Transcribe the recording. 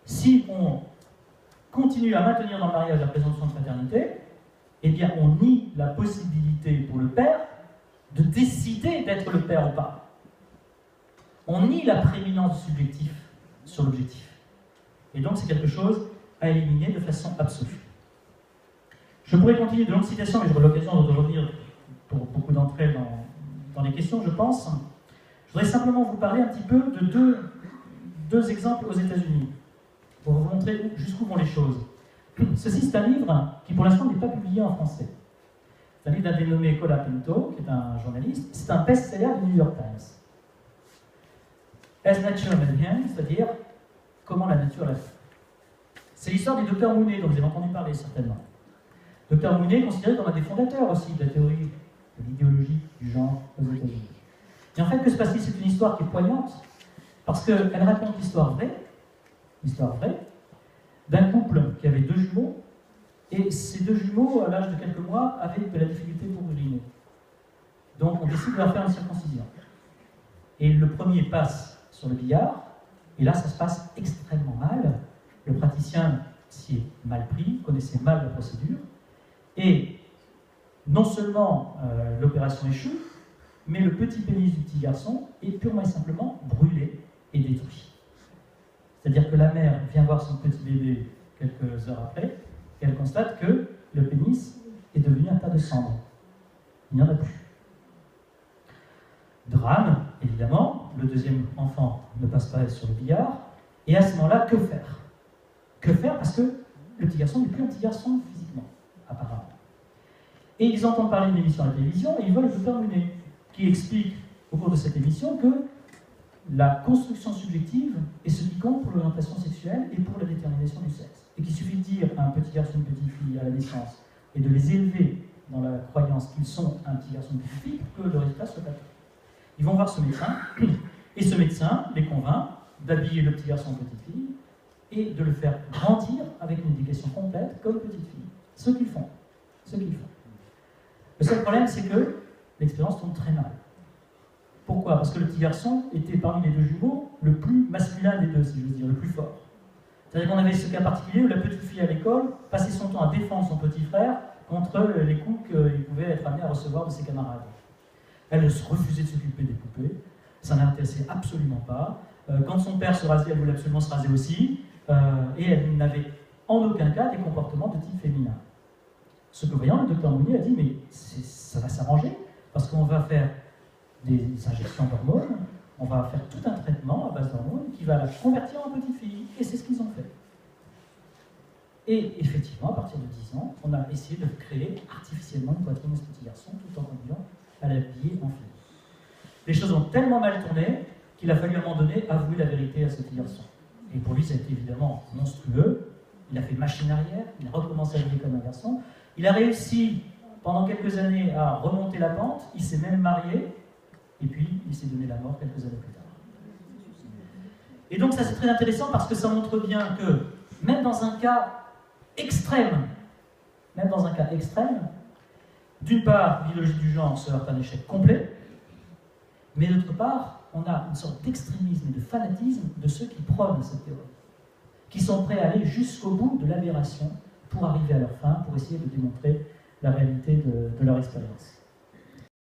Si on continue à maintenir dans le mariage la présomption de paternité, eh bien on nie la possibilité pour le père de décider d'être le père ou pas. On nie la prééminence du subjectif sur l'objectif. Et donc c'est quelque chose à éliminer de façon absolue. Je pourrais continuer de longues citations, mais j'aurai l'occasion de revenir pour beaucoup d'entre elles dans les questions, je pense. Je voudrais simplement vous parler un petit peu de deux exemples aux États-Unis, pour vous montrer jusqu'où vont les choses. Ceci, c'est un livre qui, pour l'instant, n'est pas publié en français. C'est un livre d'un dénommé Colapinto, qui est un journaliste. C'est un best-seller du New York Times. As Nature Made Him, c'est-à-dire comment la nature l'a fait. C'est l'histoire du docteur Mooney, dont vous avez entendu parler certainement. Dr Mooney est considéré comme un des fondateurs aussi de la théorie de l'idéologie du genre aux États-Unis. Et en fait, que se passe-t-il? C'est une histoire qui est poignante, parce qu'elle raconte l'histoire vraie, d'un couple qui avait 2 jumeaux, et ces 2 jumeaux, à l'âge de quelques mois, avaient de la difficulté pour uriner. Donc on décide de leur faire une circoncision. Et le premier passe sur le billard, et là ça se passe extrêmement mal. Le praticien s'y est mal pris, connaissait mal la procédure, et non seulement l'opération échoue, mais le petit pénis du petit garçon est purement et simplement brûlé et détruit. C'est-à-dire que la mère vient voir son petit bébé quelques heures après, et elle constate que le pénis est devenu un tas de cendres. Il n'y en a plus. Drame, évidemment, le deuxième enfant ne passe pas sur le billard, et à ce moment-là, que faire? Que faire? Parce que le petit garçon n'est plus un petit garçon physiquement, apparemment. Et ils entendent parler d'une émission à la télévision, et ils voient le docteur Mooney, qui explique au cours de cette émission que la construction subjective est ce qui compte pour l'orientation sexuelle et pour la détermination du sexe. Et qu'il suffit de dire à un petit garçon et une petite fille à la naissance et de les élever dans la croyance qu'ils sont un petit garçon et une petite fille pour que le résultat soit atteint. Ils vont voir ce médecin, et ce médecin les convainc d'habiller le petit garçon et petite fille et de le faire grandir avec une éducation complète comme petite fille. Ce qu'ils font. Le seul problème, c'est que l'expérience tombe très mal. Pourquoi? Parce que le petit garçon était parmi les 2 jumeaux le plus masculin des 2, si je veux dire, le plus fort. C'est-à-dire qu'on avait ce cas particulier où la petite fille à l'école passait son temps à défendre son petit frère contre les coups qu'il pouvait être amené à recevoir de ses camarades. Elle refusait de s'occuper des poupées, ça n'intéressait absolument pas. Quand son père se rasait, elle voulait absolument se raser aussi, et elle n'avait en aucun cas des comportements de type féminin. Ce que voyant, le docteur Mooney a dit, mais ça va s'arranger, parce qu'on va faire des injections d'hormones, on va faire tout un traitement à base d'hormones qui va la convertir en petite fille. Et c'est ce qu'ils ont fait. Et effectivement, à partir de 10 ans, on a essayé de créer artificiellement une poitrine de ce petit garçon tout en continuant à l'habiller en fille. Les choses ont tellement mal tourné qu'il a fallu à un moment donné avouer la vérité à ce petit garçon. Et pour lui, ça a été évidemment monstrueux. Il a fait machine arrière, il a recommencé à vivre comme un garçon. Il a réussi pendant quelques années à remonter la pente, il s'est même marié, et puis il s'est donné la mort quelques années plus tard. Et donc ça c'est très intéressant parce que ça montre bien que même dans un cas extrême, d'une part, l'idéologie du genre se heurte à un échec complet, mais d'autre part, on a une sorte d'extrémisme et de fanatisme de ceux qui prônent cette théorie, qui sont prêts à aller jusqu'au bout de l'aberration pour arriver à leur fin, pour essayer de démontrer la réalité de leur expérience.